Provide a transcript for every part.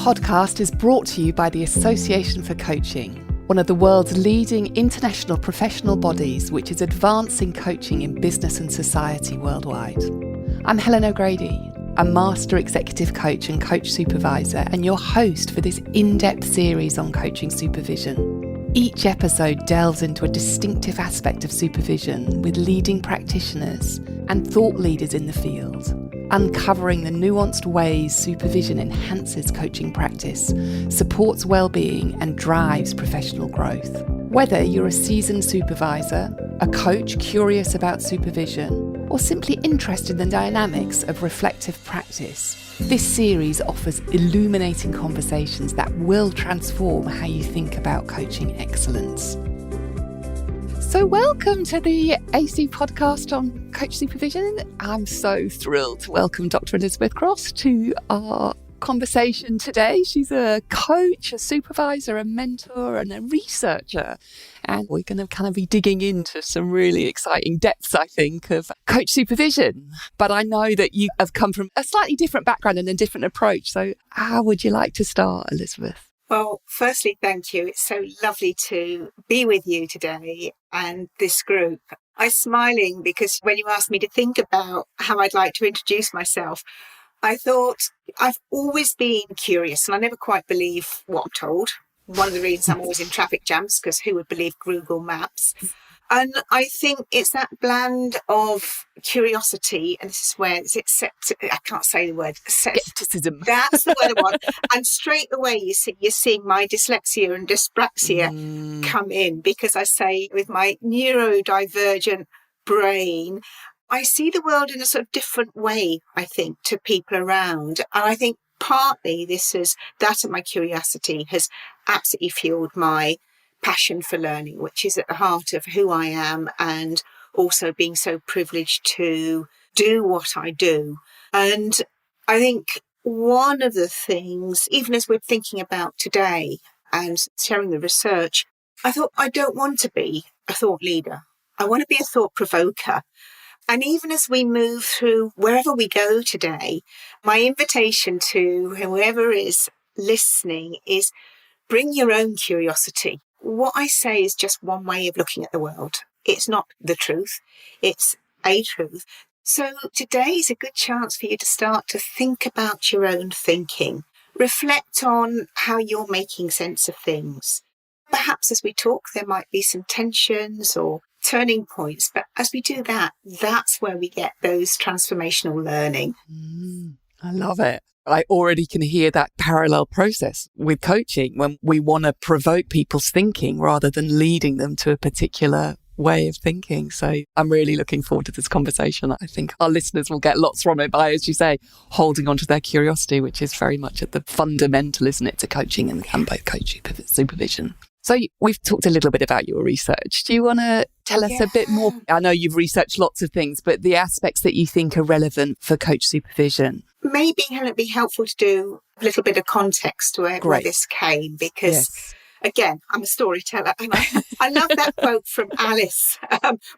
podcast is brought to you by the Association for Coaching, one of the world's leading international professional bodies which is advancing coaching in business and society worldwide. I'm Helen O'Grady, a Master Executive Coach and Coach Supervisor and your host for this in-depth series on coaching supervision. Each episode delves into a distinctive aspect of supervision with leading practitioners and thought leaders in the field, uncovering the nuanced ways supervision enhances coaching practice, supports well-being and drives professional growth. Whether you're a seasoned supervisor, a coach curious about supervision, or simply interested in the dynamics of reflective practice, this series offers illuminating conversations that will transform how you think about coaching excellence. So welcome to the AC podcast on coach supervision. I'm so thrilled to welcome Dr. Elizabeth Crosse to our conversation today. She's a coach, a supervisor, a mentor and a researcher. And we're going to kind of be digging into some really exciting depths, I think, of coach supervision. But I know that you have come from a slightly different background and a different approach. So how would you like to start, Elizabeth? Well, firstly, thank you. It's so lovely to be with you today and this group. I'm smiling because when you asked me to think about how I'd like to introduce myself, I thought I've always been curious and I never quite believe what I'm told. One of the reasons I'm always in traffic jams, because who would believe Google Maps? And I think it's that blend of curiosity, and this is where I can't say the word. Skepticism. That's the word I want. And straight away you're seeing my dyslexia and dyspraxia come in, because I say with my neurodivergent brain, I see the world in a sort of different way, I think, to people around. And I think partly that and my curiosity has absolutely fueled my passion for learning, which is at the heart of who I am, and also being so privileged to do what I do. And I think one of the things, even as we're thinking about today and sharing the research, I thought I don't want to be a thought leader. I want to be a thought provoker. And even as we move through wherever we go today, my invitation to whoever is listening is bring your own curiosity. What I say is just one way of looking at the world. It's not the truth. It's a truth. So today is a good chance for you to start to think about your own thinking. Reflect on how you're making sense of things. Perhaps as we talk, there might be some tensions or turning points. But as we do that, that's where we get those transformational learning. I love it. I already can hear that parallel process with coaching when we want to provoke people's thinking rather than leading them to a particular way of thinking. So I'm really looking forward to this conversation. I think our listeners will get lots from it by, as you say, holding on to their curiosity, which is very much at the fundamental, isn't it, to coaching and both coach supervision. So we've talked a little bit about your research. Do you want to tell us a bit more? I know you've researched lots of things, but the aspects that you think are relevant for coach supervision. Maybe, Helen, it'd be helpful to do a little bit of context to where this came, because, again, I'm a storyteller. And I love that quote from Alice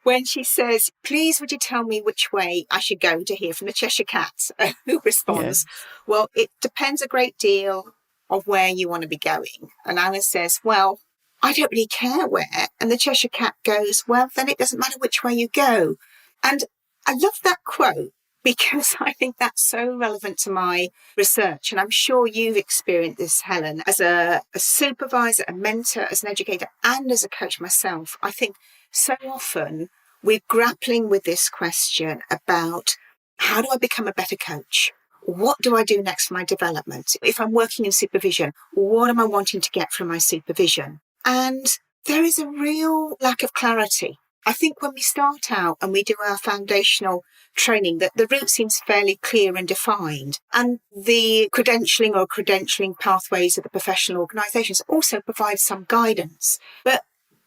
when she says, please, would you tell me which way I should go to hear from the Cheshire Cat, who responds, well, it depends a great deal of where you want to be going. And Alice says, well, I don't really care where. And the Cheshire Cat goes, well, then it doesn't matter which way you go. And I love that quote because I think that's so relevant to my research. And I'm sure you've experienced this, Helen, as a supervisor, a mentor, as an educator, and as a coach myself. I think so often we're grappling with this question about how do I become a better coach? What do I do next for my development? If I'm working in supervision, what am I wanting to get from my supervision? And there is a real lack of clarity. I think when we start out and we do our foundational training, that the route seems fairly clear and defined. And the credentialing pathways of the professional organisations also provide some guidance. But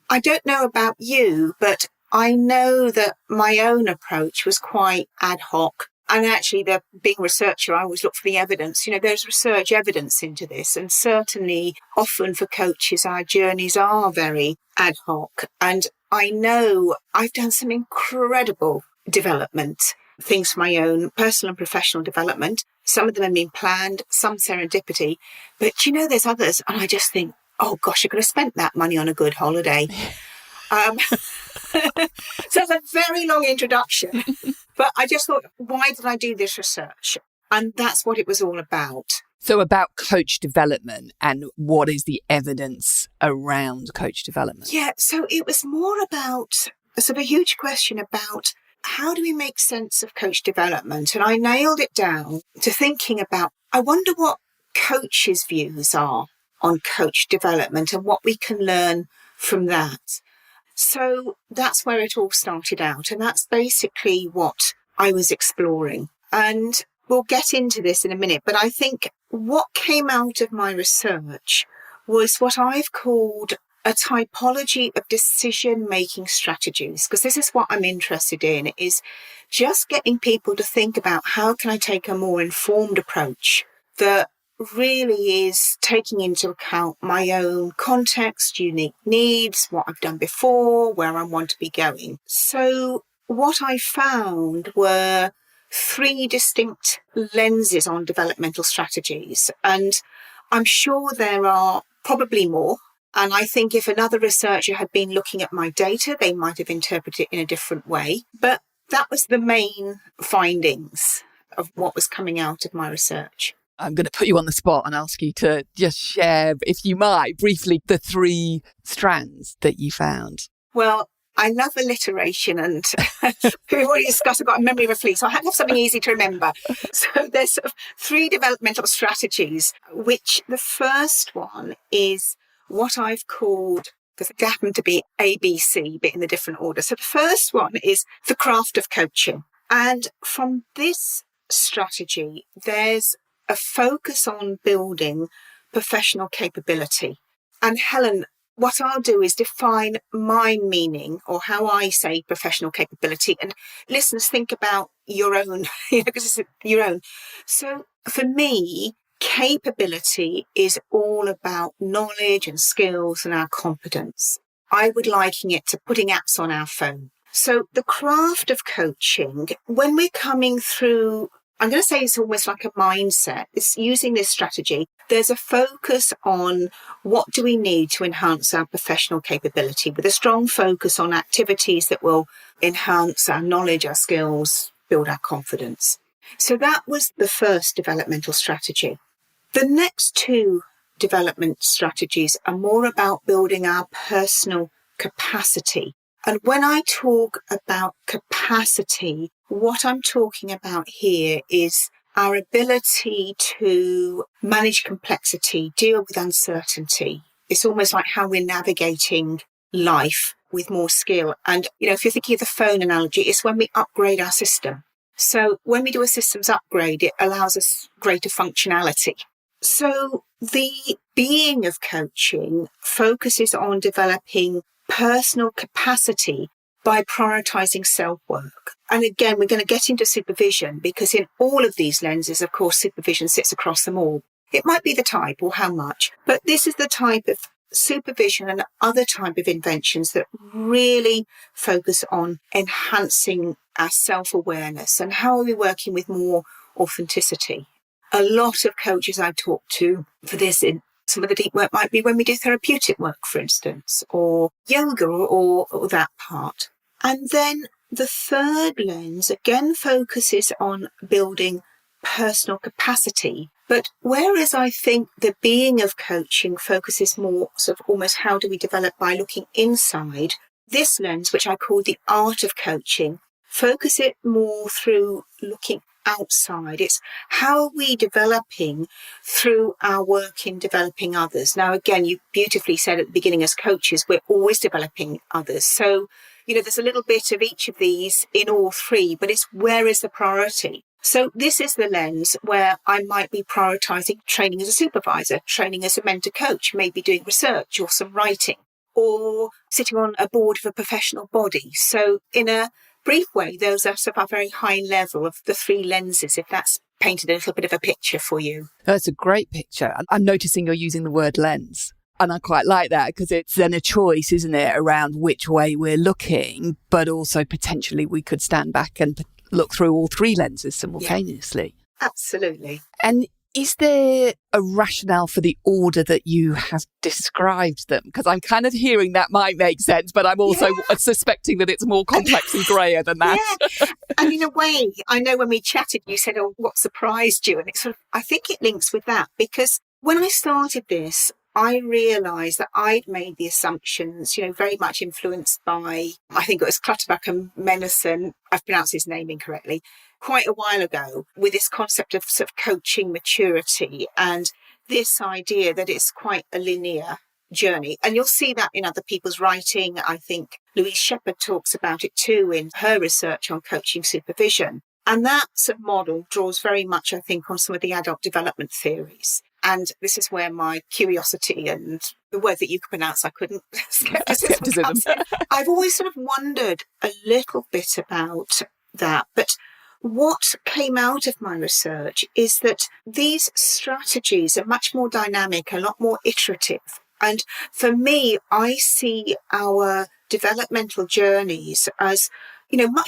I don't know about you, but I know that my own approach was quite ad hoc. And actually, being a researcher, I always look for the evidence. There's research evidence into this. And certainly, often for coaches, our journeys are very ad hoc. And I know I've done some incredible development, things for my own personal and professional development. Some of them have been planned, some serendipity. But there's others. And I just think, oh gosh, I could have spent that money on a good holiday. So it's a very long introduction. But I just thought, why did I do this research? And that's what it was all about. So about coach development and what is the evidence around coach development? Yeah, so it was more about sort of a huge question about how do we make sense of coach development? And I nailed it down to thinking about, I wonder what coaches' views are on coach development and what we can learn from that. So that's where it all started out. And that's basically what I was exploring. And we'll get into this in a minute, but I think what came out of my research was what I've called a typology of decision-making strategies, because this is what I'm interested in, is just getting people to think about how can I take a more informed approach that really is taking into account my own context, unique needs, what I've done before, where I want to be going. So what I found were 3 distinct lenses on developmental strategies. And I'm sure there are probably more. And I think if another researcher had been looking at my data, they might have interpreted it in a different way. But that was the main findings of what was coming out of my research. I'm going to put you on the spot and ask you to just share, if you might, briefly the 3 strands that you found. Well, I love alliteration, and we've already discussed I've got a memory of a flea, so I had to have something easy to remember. So there's sort of 3 developmental strategies, which the first one is what I've called, because they happen to be A, B, C, but in a different order. So the first one is the craft of coaching. And from this strategy, there's a focus on building professional capability. And Helen, what I'll do is define my meaning, or how I say professional capability, and listeners think about your own, because it's your own. So for me, capability is all about knowledge and skills and our competence. I would liken it to putting apps on our phone. So the craft of coaching, when we're coming through, I'm going to say it's almost like a mindset. It's using this strategy. There's a focus on what do we need to enhance our professional capability, with a strong focus on activities that will enhance our knowledge, our skills, build our confidence. So that was the first developmental strategy. The next 2 development strategies are more about building our personal capacity. And when I talk about capacity, what I'm talking about here is our ability to manage complexity, deal with uncertainty. It's almost like how we're navigating life with more skill. And, if you're thinking of the phone analogy, it's when we upgrade our system. So when we do a systems upgrade, it allows us greater functionality. So the being of coaching focuses on developing personal capacity by prioritizing self-work. And again, we're going to get into supervision, because in all of these lenses, of course, supervision sits across them all. It might be the type or how much, but this is the type of supervision and other type of interventions that really focus on enhancing our self-awareness and how are we working with more authenticity. A lot of coaches I talk to for this, in some of the deep work might be when we do therapeutic work, for instance, or yoga or that part. And then the third lens again focuses on building personal capacity. But whereas I think the being of coaching focuses more sort of almost how do we develop by looking inside, this lens, which I call the art of coaching, focus it more through looking outside. It's how are we developing through our work in developing others. Now, again, you beautifully said at the beginning, as coaches, we're always developing others. So, there's a little bit of each of these in all 3, but it's where is the priority? So this is the lens where I might be prioritizing training as a supervisor, training as a mentor coach, maybe doing research or some writing, or sitting on a board of a professional body. So in a brief way, those are sort of a very high level of the 3 lenses, if that's painted a little bit of a picture for you. That's a great picture. I'm noticing you're using the word lens. And I quite like that, because it's then a choice, isn't it, around which way we're looking, but also potentially we could stand back and look through all 3 lenses simultaneously. Absolutely. And is there a rationale for the order that you have described them? Because I'm kind of hearing that might make sense, but I'm also suspecting that it's more complex and grayer than that. Yeah. And in a way, I know when we chatted, you said, oh, what surprised you? And it's sort of, I think it links with that, because when I started this, I realised that I'd made the assumptions, very much influenced by, I think it was Clutterbuck and Menison, I've pronounced his name incorrectly, quite a while ago, with this concept of sort of coaching maturity and this idea that it's quite a linear journey. And you'll see that in other people's writing. I think Louise Shepherd talks about it too in her research on coaching supervision. And that sort of model draws very much, I think, on some of the adult development theories. And this is where my curiosity and the word that you could pronounce, I couldn't, skepticism. I've always sort of wondered a little bit about that. But what came out of my research is that these strategies are much more dynamic, a lot more iterative. And for me, I see our developmental journeys as,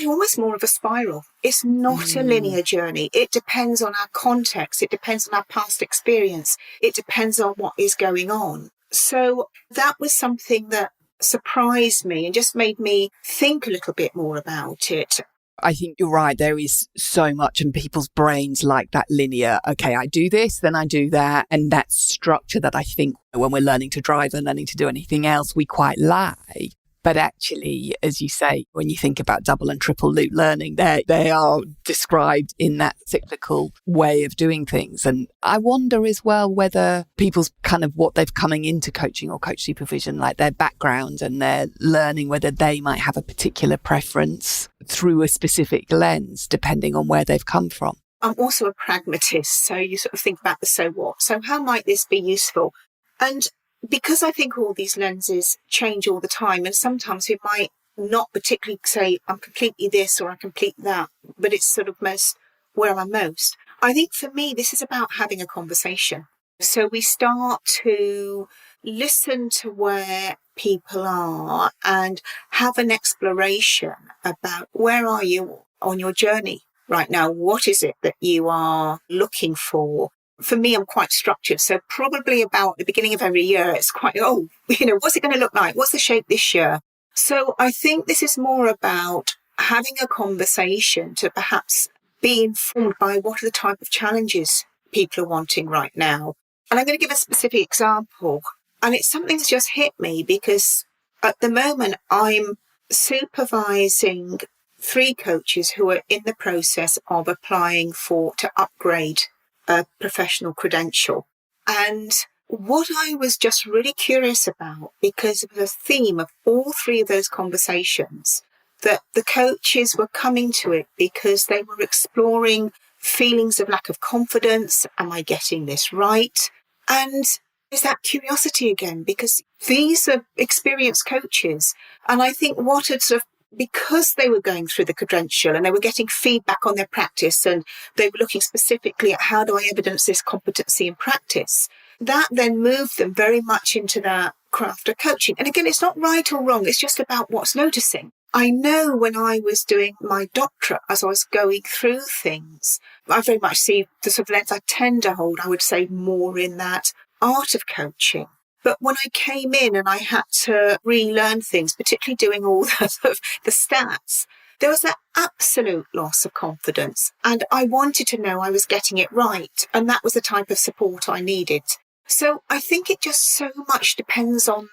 almost more of a spiral. It's not a linear journey. It depends on our context. It depends on our past experience. It depends on what is going on. So that was something that surprised me and just made me think a little bit more about it. I think you're right. There is so much in people's brains like that linear, okay, I do this, then I do that. And that structure that I think when we're learning to drive and learning to do anything else, we quite like. But actually, as you say, when you think about double and triple loop learning, they are described in that cyclical way of doing things. And I wonder as well whether people's kind of what they've coming into coaching or coach supervision, like their background and their learning, whether they might have a particular preference through a specific lens, depending on where they've come from. I'm also a pragmatist. So you sort of think about the so what. So how might this be useful? And because I think all these lenses change all the time, and sometimes we might not particularly say, I'm completely this or I'm completely that, but it's sort of most where I'm most. I think for me, this is about having a conversation. So we start to listen to where people are and have an exploration about where are you on your journey right now? What is it that you are looking for? For me, I'm quite structured. So probably about the beginning of every year, it's quite, what's it going to look like? What's the shape this year? So I think this is more about having a conversation to perhaps be informed by what are the type of challenges people are wanting right now. And I'm going to give a specific example. And it's something that's just hit me because at the moment I'm supervising 3 coaches who are in the process of applying to upgrade a professional credential. And what I was just really curious about, because of the theme of all 3 of those conversations, that the coaches were coming to it because they were exploring feelings of lack of confidence. Am I getting this right? And there's that curiosity again, because these are experienced coaches. And I think what had sort of, because they were going through the credential and they were getting feedback on their practice and they were looking specifically at how do I evidence this competency in practice, that then moved them very much into that craft of coaching. And again, it's not right or wrong. It's just about what's noticing. I know when I was doing my doctorate, as I was going through things, I very much see the sort of lens I tend to hold, I would say more in that art of coaching. But when I came in and I had to relearn things, particularly doing all the stats, there was that absolute loss of confidence. And I wanted to know I was getting it right. And that was the type of support I needed. So I think it just so much depends on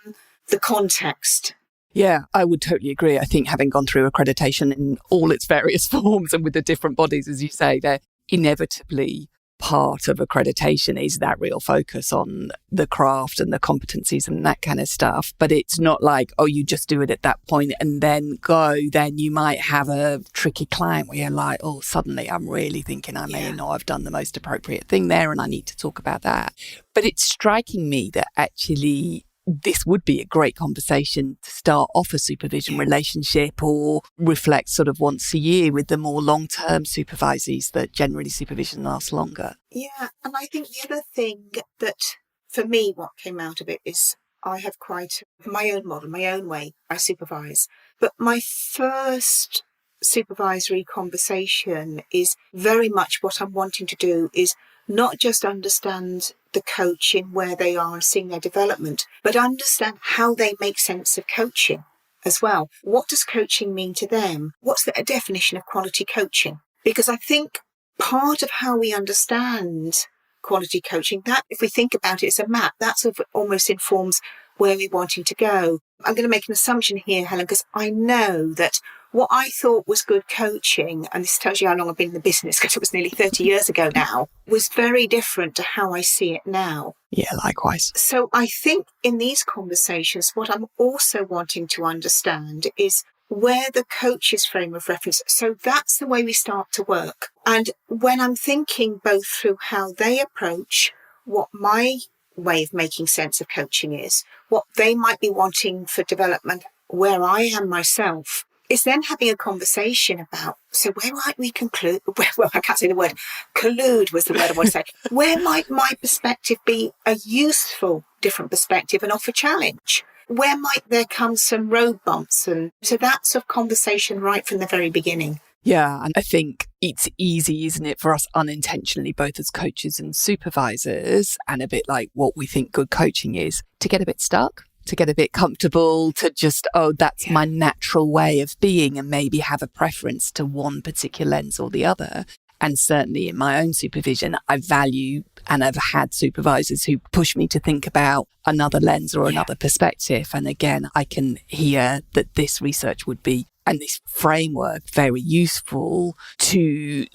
the context. Yeah, I would totally agree. I think having gone through accreditation in all its various forms and with the different bodies, as you say, they're inevitably part of accreditation is that real focus on the craft and the competencies and that kind of stuff. But it's not like, oh, you just do it at that point and then go. Then you might have a tricky client where you're like, oh, suddenly I'm really thinking I may not have done the most appropriate thing there and I need to talk about that. But it's striking me that actually this would be a great conversation to start off a supervision relationship or reflect sort of once a year with the more long-term supervisees that generally supervision lasts longer. Yeah, and I think the other thing that for me, what came out of it is I have quite my own model, my own way I supervise. But my first supervisory conversation is very much what I'm wanting to do is not just understand the coach in where they are and seeing their development, but understand how they make sense of coaching as well. What does coaching mean to them? What's the definition of quality coaching? Because I think part of how we understand quality coaching, that if we think about it as a map, that sort of almost informs where we're wanting to go. I'm going to make an assumption here, Helen, because I know that what I thought was good coaching, and this tells you how long I've been in the business because it was nearly 30 years ago now, was very different to how I see it now. Yeah, likewise. So I think in these conversations, what I'm also wanting to understand is where the coach's frame of reference. So that's the way we start to work. And when I'm thinking both through how they approach what my way of making sense of coaching is, what they might be wanting for development, where I am myself, is then having a conversation about, so where might we conclude, well, I can't say the word, collude was the word I want to say. Where might my perspective be a useful, different perspective and offer challenge? Where might there come some road bumps? And so that sort of conversation right from the very beginning. Yeah, and I think it's easy, isn't it, for us unintentionally, both as coaches and supervisors, and a bit like what we think good coaching is, to get a bit stuck, to get a bit comfortable, to just, that's my natural way of being, and maybe have a preference to one particular lens or the other. And certainly in my own supervision, I value, and I've had supervisors who push me to think about another lens or another perspective. And again, I can hear that this research would be, and this framework, very useful to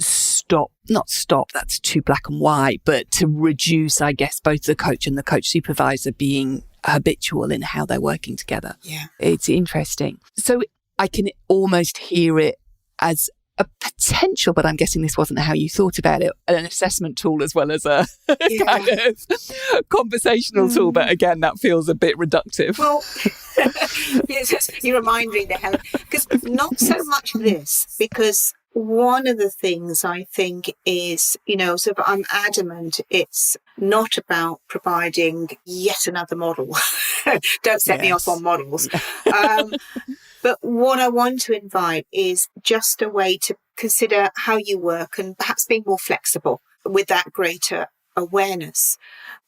not stop, that's too black and white, but to reduce, I guess, both the coach and the coach supervisor being habitual in how they're working together. Yeah. It's interesting. So I can almost hear it as a potential, but I'm guessing this wasn't how you thought about it, an assessment tool as well as a kind of conversational tool. But again, that feels a bit reductive. Well, you remind me there, Helen, because not so much this, because one of the things I think is, sort of I'm adamant it's not about providing yet another model. Don't set me off on models. But what I want to invite is just a way to consider how you work and perhaps being more flexible with that greater awareness.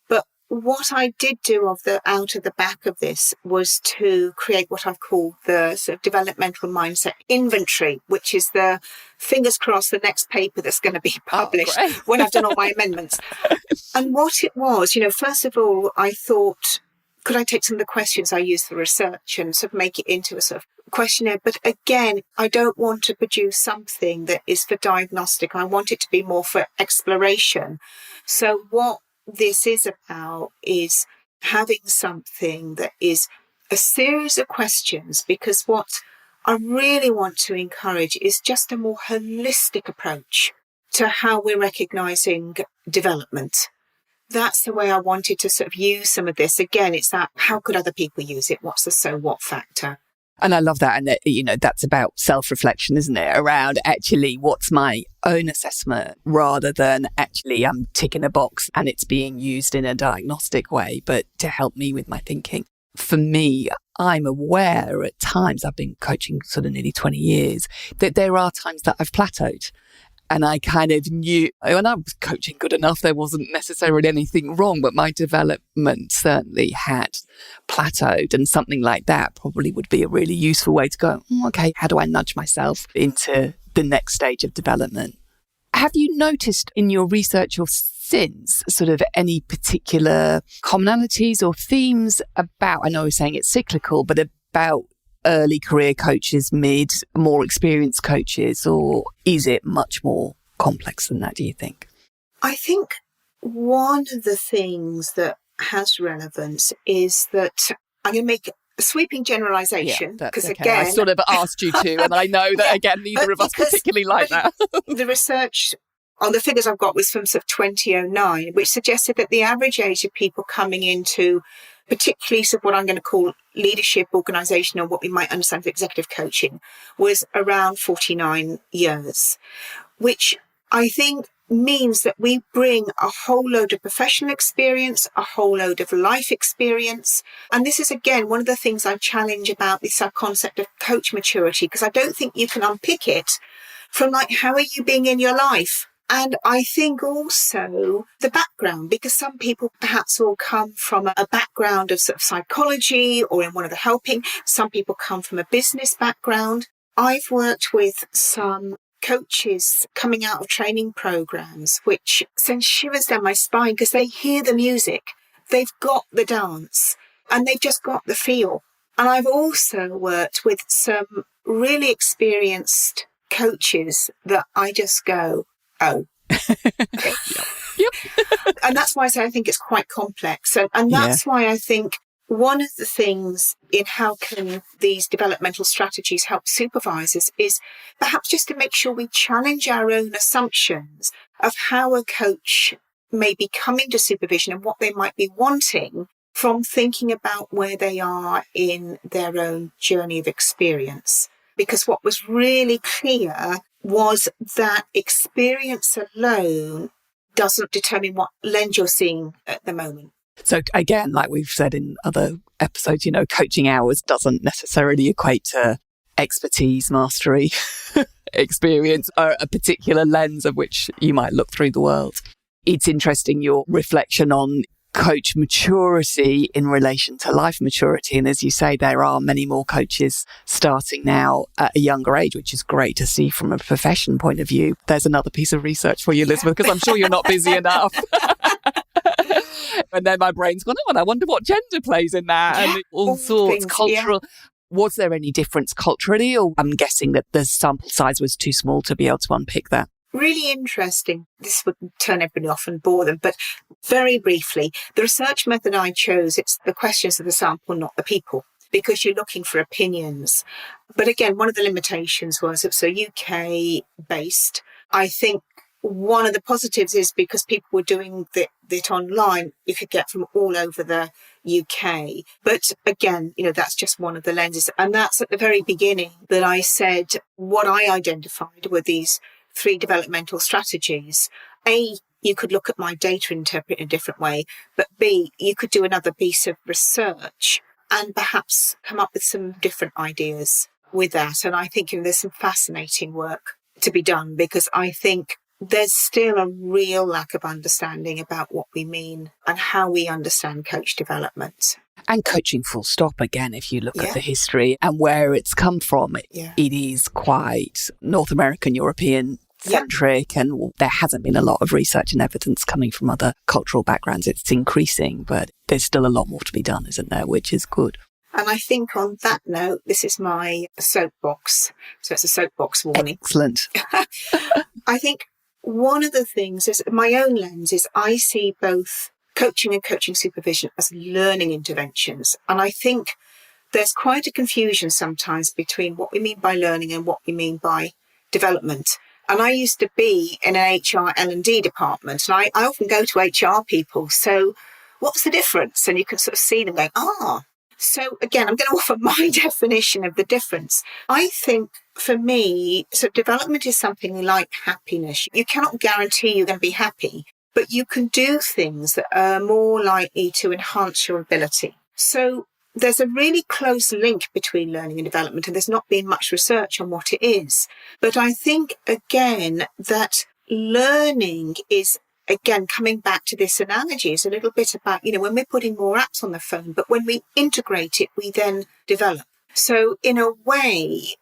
But what I did do out of the back of this was to create what I've called the sort of Developmental Mindset Inventory, which is the, fingers crossed, the next paper that's going to be published when I've done all my amendments. And what it was, first of all, I thought, could I take some of the questions I use for research and sort of make it into a sort of questionnaire? But again, I don't want to produce something that is for diagnostic. I want it to be more for exploration. So what this is about is having something that is a series of questions, because what I really want to encourage is just a more holistic approach to how we're recognizing development. That's the way I wanted to sort of use some of this. Again, it's that, how could other people use it? What's the so what factor? And I love that. And, that's about self-reflection, isn't it? Around actually what's my own assessment rather than actually I'm ticking a box and it's being used in a diagnostic way, but to help me with my thinking. For me, I'm aware at times, I've been coaching sort of nearly 20 years, that there are times that I've plateaued. And I kind of knew when I was coaching good enough, there wasn't necessarily anything wrong, but my development certainly had plateaued, and something like that probably would be a really useful way to go, okay, how do I nudge myself into the next stage of development? Have you noticed in your research or since sort of any particular commonalities or themes about, I know you're saying it's cyclical, but about early career coaches, mid, more experienced coaches, or is it much more complex than that, do you think? I think one of the things that has relevance is that I'm going to make a sweeping generalisation, because again, I sort of asked you to, and I know that again, neither of us particularly like that. The research on the figures I've got was from sort of 2009, which suggested that the average age of people coming into particularly sort of what I'm going to call leadership, organisation, or what we might understand as executive coaching, was around 49 years, which I think means that we bring a whole load of professional experience, a whole load of life experience. And this is, again, one of the things I challenge about this concept of coach maturity, because I don't think you can unpick it from like, how are you being in your life? And I think also the background, because some people perhaps will come from a background of sort of psychology or in one of the helping. Some people come from a business background. I've worked with some coaches coming out of training programs, which sends shivers down my spine because they hear the music, they've got the dance, and they've just got the feel. And I've also worked with some really experienced coaches that I just go, oh. Okay. Yep. And that's why I say I think it's quite complex. And that's why I think one of the things in how can these developmental strategies help supervisors is perhaps just to make sure we challenge our own assumptions of how a coach may be coming to supervision and what they might be wanting from thinking about where they are in their own journey of experience. Because what was really clear was that experience alone doesn't determine what lens you're seeing at the moment. So again, like we've said in other episodes, coaching hours doesn't necessarily equate to expertise, mastery, experience, or a particular lens of which you might look through the world. It's interesting, your reflection on coach maturity in relation to life maturity. And as you say, there are many more coaches starting now at a younger age, which is great to see from a profession point of view. There's another piece of research for you, Elizabeth, because I'm sure you're not busy enough. And then my brain's gone, and I wonder what gender plays in that, and all sorts, things, cultural. Was there any difference culturally, or I'm guessing that the sample size was too small to be able to unpick that? Really interesting. This would turn everybody off and bore them, but very briefly, the research method I chose, it's the questions of the sample, not the people, because you're looking for opinions. But again, one of the limitations was it's so UK based. I think one of the positives is because people were doing it online, you could get from all over the UK. But again, that's just one of the lenses. And that's at the very beginning that I said what I identified were these 3 developmental strategies. A, you could look at my data and interpret it in a different way. But B, you could do another piece of research and perhaps come up with some different ideas with that. And I think there's some fascinating work to be done, because I think there's still a real lack of understanding about what we mean and how we understand coach development. And coaching full stop, again, if you look at the history and where it's come from, it is quite North American, European centric, and there hasn't been a lot of research and evidence coming from other cultural backgrounds. It's increasing, but there's still a lot more to be done, isn't there, which is good. And I think on that note, this is my soapbox. So it's a soapbox warning. Excellent. I think one of the things is my own lens is I see both coaching and coaching supervision as learning interventions. And I think there's quite a confusion sometimes between what we mean by learning and what we mean by development. And I used to be in an HR L&D department, and I often go to HR people. So what's the difference? And you can sort of see them going, So again, I'm going to offer my definition of the difference. I think for me, so development is something like happiness. You cannot guarantee you're going to be happy, but you can do things that are more likely to enhance your ability. So there's a really close link between learning and development, and there's not been much research on what it is. But I think, again, that learning is, again, coming back to this analogy, is a little bit about, when we're putting more apps on the phone, but when we integrate it, we then develop. So in a way,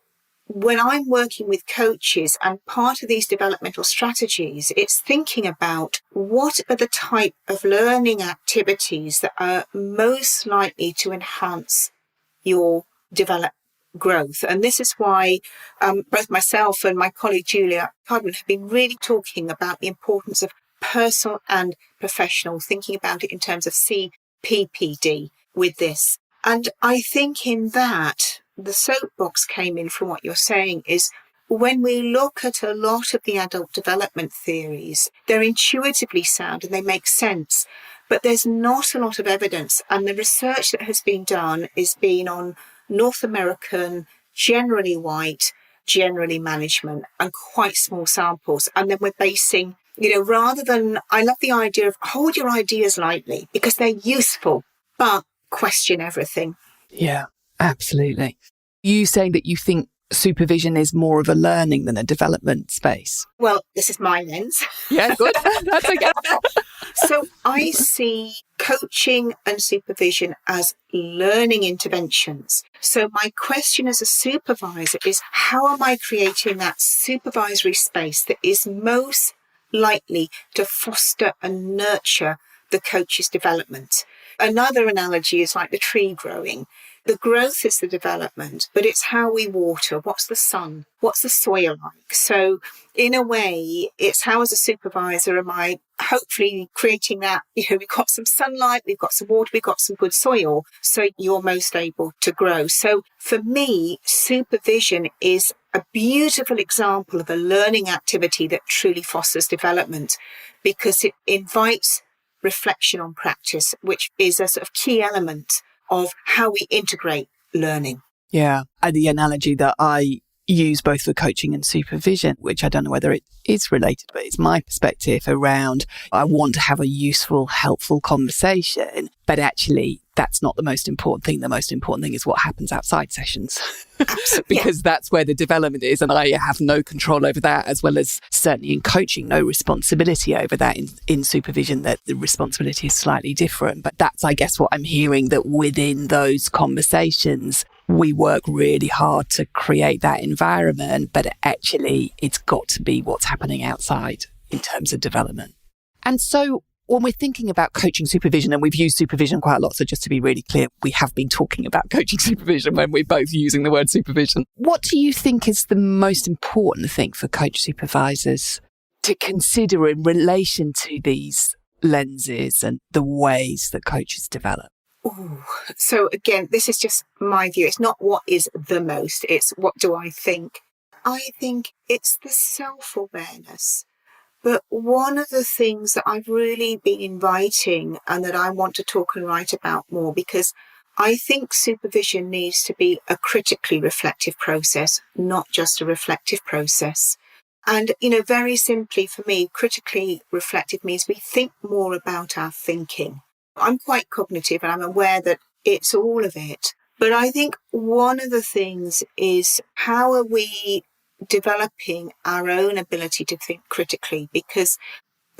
when I'm working with coaches and part of these developmental strategies, it's thinking about what are the type of learning activities that are most likely to enhance your growth. And this is why both myself and my colleague Julia Cardman have been really talking about the importance of personal and professional, thinking about it in terms of CPPD with this. And I think in that, the soapbox came in from what you're saying is when we look at a lot of the adult development theories, they're intuitively sound and they make sense, but there's not a lot of evidence. And the research that has been done is being on North American, generally white, generally management, and quite small samples. And then we're basing Rather than, I love the idea of hold your ideas lightly because they're useful, but question everything. Yeah, absolutely. You saying that you think supervision is more of a learning than a development space? Well, this is my lens. Yeah, good. That's okay. So I see coaching and supervision as learning interventions. So my question as a supervisor is, how am I creating that supervisory space that is most likely to foster and nurture the coach's development? Another analogy is like the tree growing. The growth is the development, but it's how we water. What's the sun? What's the soil like? So in a way, it's how as a supervisor am I hopefully creating that, we've got some sunlight, we've got some water, we've got some good soil, so you're most able to grow. So for me, supervision is a beautiful example of a learning activity that truly fosters development because it invites reflection on practice, which is a sort of key element of how we integrate learning. Yeah. And the analogy that I use both for coaching and supervision, which I don't know whether it is related, but it's my perspective around I want to have a useful, helpful conversation, but actually that's not the most important thing. The most important thing is what happens outside sessions because that's where the development is. And I have no control over that, as well as certainly in coaching, no responsibility over that. In supervision, that the responsibility is slightly different. But that's, I guess, what I'm hearing, that within those conversations, we work really hard to create that environment, but actually it's got to be what's happening outside in terms of development. And so when we're thinking about coaching supervision, and we've used supervision quite a lot, so just to be really clear, we have been talking about coaching supervision when we're both using the word supervision. What do you think is the most important thing for coach supervisors to consider in relation to these lenses and the ways that coaches develop? Ooh. So again, this is just my view. It's not what is the most, it's what do I think. I think it's the self-awareness. But one of the things that I've really been inviting and that I want to talk and write about more, because I think supervision needs to be a critically reflective process, not just a reflective process. And, very simply for me, critically reflective means we think more about our thinking. I'm quite cognitive and I'm aware that it's all of it. But I think one of the things is, how are we developing our own ability to think critically? Because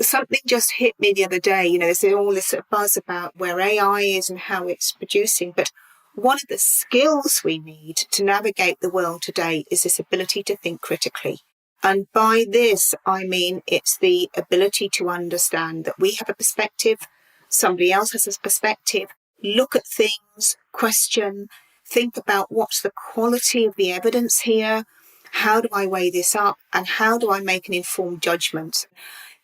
something just hit me the other day, there's all this sort of buzz about where AI is and how it's producing. But one of the skills we need to navigate the world today is this ability to think critically. And by this, I mean, it's the ability to understand that we have a perspective, somebody else has a perspective, look at things, question, think about what's the quality of the evidence here, how do I weigh this up, and how do I make an informed judgment?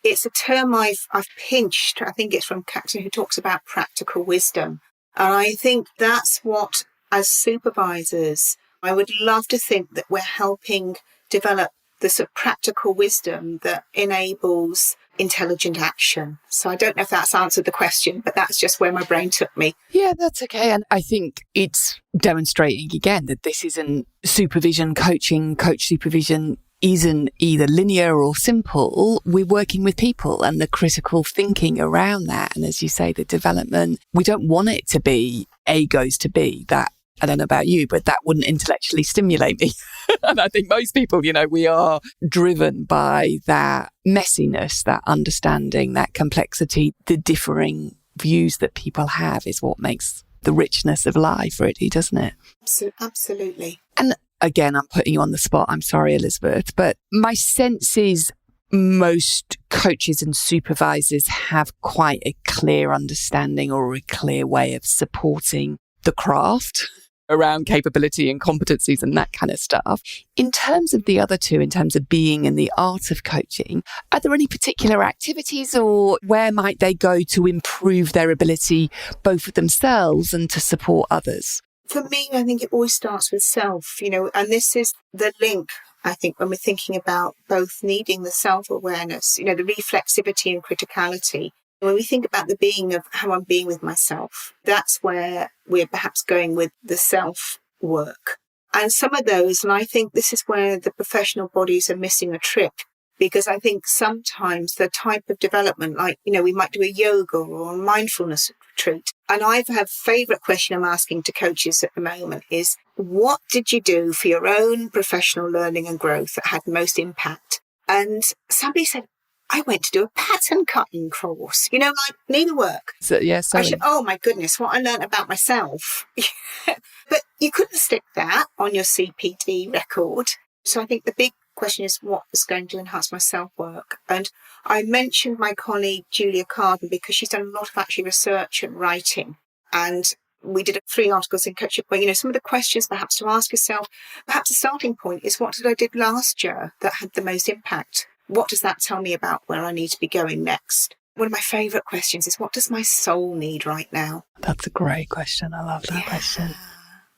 It's a term I've pinched, I think it's from Caxton, who talks about practical wisdom. And I think that's what, as supervisors, I would love to think that we're helping develop the sort of practical wisdom that enables intelligent action. So I don't know if that's answered the question, but that's just where my brain took me. Yeah, that's okay. And I think it's demonstrating again that this isn't supervision, coaching, coach supervision isn't either linear or simple. We're working with people and the critical thinking around that. And as you say, the development, we don't want it to be A goes to B. That, I don't know about you, but that wouldn't intellectually stimulate me. And I think most people, we are driven by that messiness, that understanding, that complexity, the differing views that people have is what makes the richness of life, really, doesn't it? Absolutely. And again, I'm putting you on the spot. I'm sorry, Elizabeth, but my sense is most coaches and supervisors have quite a clear understanding or a clear way of supporting the craft around capability and competencies and that kind of stuff. In terms of the other two, in terms of being and the art of coaching, are there any particular activities or where might they go to improve their ability both with themselves and to support others? For me, I think it always starts with self, and this is the link, I think, when we're thinking about both needing the self-awareness, the reflexivity and criticality. When we think about the being of how I'm being with myself, that's where we're perhaps going with the self work. And some of those, and I think this is where the professional bodies are missing a trick. Because I think sometimes the type of development, like, we might do a yoga or a mindfulness retreat. And I have a favourite question I'm asking to coaches at the moment is, what did you do for your own professional learning and growth that had most impact? And somebody said, I went to do a pattern cutting course, like needlework. So, yeah, I said, oh my goodness, what I learned about myself. But you couldn't stick that on your CPD record. So I think the big question is, what is going to enhance my self-work? And I mentioned my colleague Julia Carden because she's done a lot of actually research and writing. And we did 3 articles in Coaching where, some of the questions perhaps to ask yourself, perhaps the starting point is, what did I do last year that had the most impact? What does that tell me about where I need to be going next? One of my favourite questions is, what does my soul need right now? That's a great question. I love that question.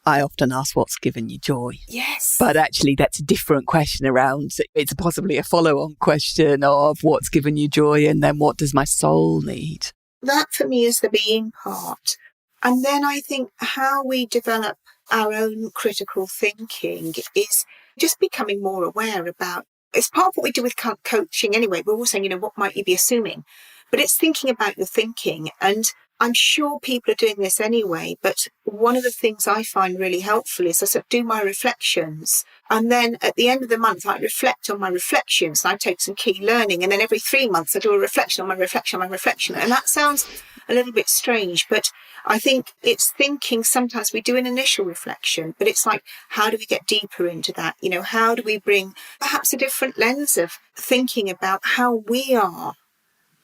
I often ask, what's given you joy? Yes. But actually, that's a different question around. It's possibly a follow-on question of what's given you joy and then what does my soul need? That for me is the being part. And then I think how we develop our own critical thinking is just becoming more aware about. It's part of what we do with coaching anyway. We're all saying, what might you be assuming? But it's thinking about your thinking. And I'm sure people are doing this anyway. But one of the things I find really helpful is I sort of do my reflections. And then at the end of the month, I reflect on my reflections. And I take some key learning. And then every 3 months, I do a reflection on my reflection on my reflection. And that sounds a little bit strange, but I think it's thinking. Sometimes we do an initial reflection, but it's like, how do we get deeper into that? How do we bring perhaps a different lens of thinking about how we are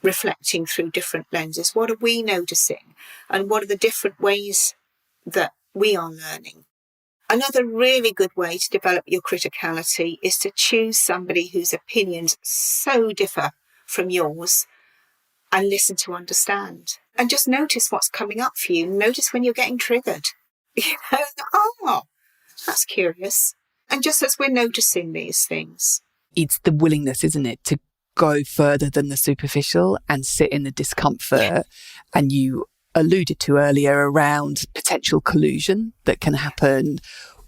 reflecting through different lenses? What are we noticing? And what are the different ways that we are learning? Another really good way to develop your criticality is to choose somebody whose opinions so differ from yours and listen to understand. And just notice what's coming up for you. Notice when you're getting triggered. That's curious. And just as we're noticing these things. It's the willingness, isn't it, to go further than the superficial and sit in the discomfort. Yeah. And you alluded to earlier around potential collusion that can happen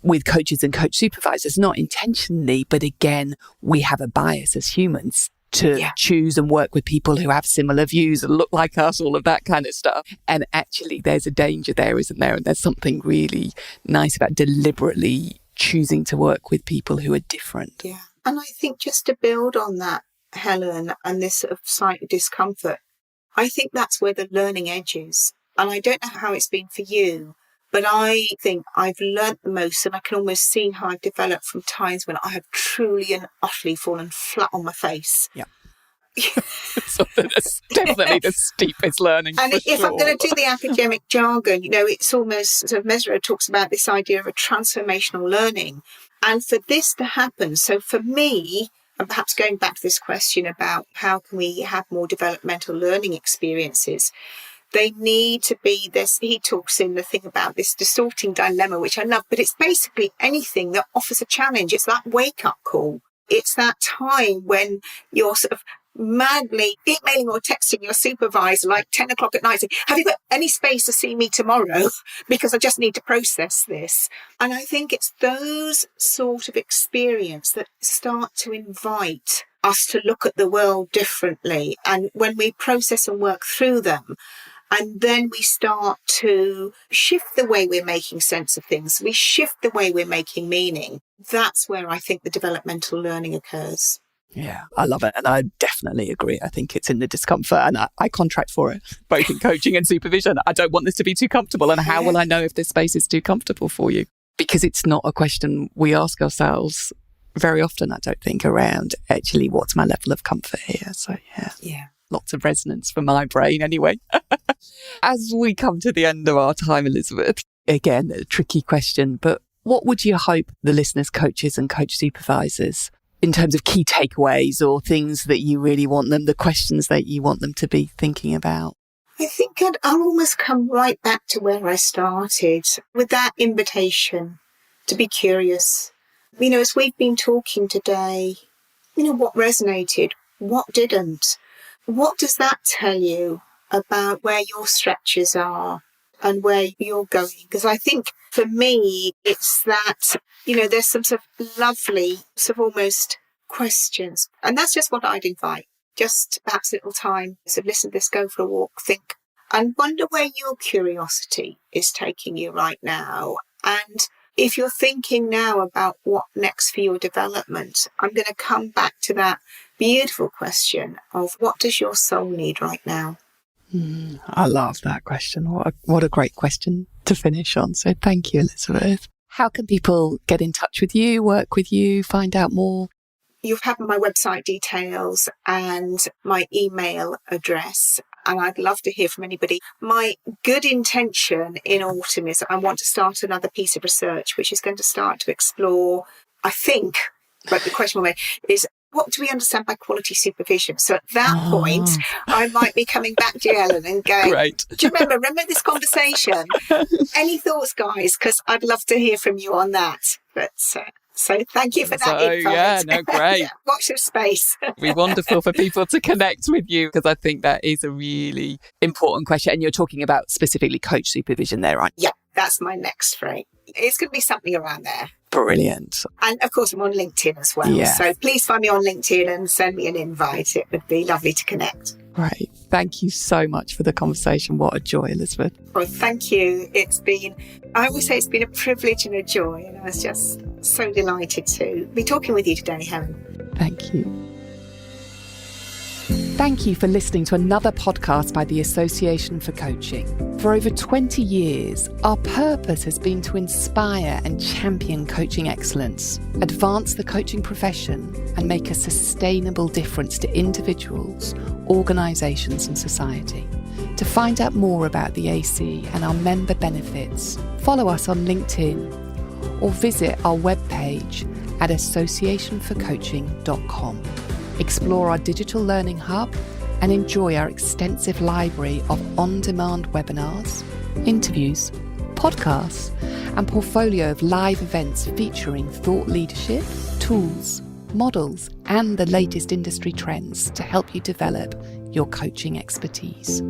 with coaches and coach supervisors, not intentionally, but again, we have a bias as humans to choose and work with people who have similar views and look like us, all of that kind of stuff. And actually there's a danger there, isn't there? And there's something really nice about deliberately choosing to work with people who are different. Yeah. And I think just to build on that, Helen, and this sort of slight discomfort, I think that's where the learning edge is. And I don't know how it's been for you, but I think I've learnt the most, and I can almost see how I've developed from times when I have truly and utterly fallen flat on my face. Yeah. So that's definitely the steepest learning. And if I'm going to do the academic jargon, it's almost, sort of Mesro talks about this idea of a transformational learning. And for this to happen, so for me, and perhaps going back to this question about how can we have more developmental learning experiences, they need to be this. He talks in the thing about this distorting dilemma, which I love, but it's basically anything that offers a challenge. It's that wake-up call. It's that time when you're sort of madly emailing or texting your supervisor like 10 o'clock at night saying, have you got any space to see me tomorrow? Because I just need to process this. And I think it's those sort of experience that start to invite us to look at the world differently. And when we process and work through them, and then we start to shift the way we're making sense of things, we shift the way we're making meaning, that's where I think the developmental learning occurs. Yeah, I love it. And I definitely agree. I think it's in the discomfort, and I contract for it, both in coaching and supervision. I don't want this to be too comfortable. And how will I know if this space is too comfortable for you? Because it's not a question we ask ourselves very often, I don't think, around actually what's my level of comfort here. So yeah. Lots of resonance for my brain anyway. As we come to the end of our time, Elizabeth, again, a tricky question, but what would you hope the listeners, coaches and coach supervisors, in terms of key takeaways or things that you really want them, the questions that you want them to be thinking about? I think I'll almost come right back to where I started with that invitation to be curious. As we've been talking today, what resonated, what didn't? What does that tell you about where your stretches are and where you're going? Because I think for me, it's that, there's some sort of lovely, sort of almost questions. And that's just what I'd invite. Just perhaps a little time. So listen to this, go for a walk, think, and wonder where your curiosity is taking you right now. And if you're thinking now about what next for your development, I'm going to come back to that beautiful question of what does your soul need right now? I love that question. What a great question to finish on. So thank you, Elizabeth. How can people get in touch with you, work with you, find out more? You have my website details and my email address, and I'd love to hear from anybody. My good intention in autumn is I want to start another piece of research, which is going to start to explore, I think, but the question is, what do we understand by quality supervision? So at that point, I might be coming back to you, Helen, and going, Great. Do you remember this conversation? Any thoughts, guys? Because I'd love to hear from you on that. But so thank you for that invite. Yeah, no, great. Yeah, watch this space. It'd be wonderful for people to connect with you, because I think that is a really important question. And you're talking about specifically coach supervision there, right? Yeah, that's my next phrase. It's going to be something around there. Brilliant. And of course, I'm on LinkedIn as well. Yeah. So please find me on LinkedIn and send me an invite. It would be lovely to connect. Great. Thank you so much for the conversation. What a joy, Elizabeth. Well, thank you. I always say it's been a privilege and a joy. And I was just so delighted to be talking with you today, Helen. Thank you. Thank you for listening to another podcast by the Association for Coaching. For over 20 years, our purpose has been to inspire and champion coaching excellence, advance the coaching profession, and make a sustainable difference to individuals, organisations and society. To find out more about the AC and our member benefits, follow us on LinkedIn or visit our webpage at associationforcoaching.com. Explore our digital learning hub and enjoy our extensive library of on-demand webinars, interviews, podcasts, and portfolio of live events featuring thought leadership, tools, models, and the latest industry trends to help you develop your coaching expertise.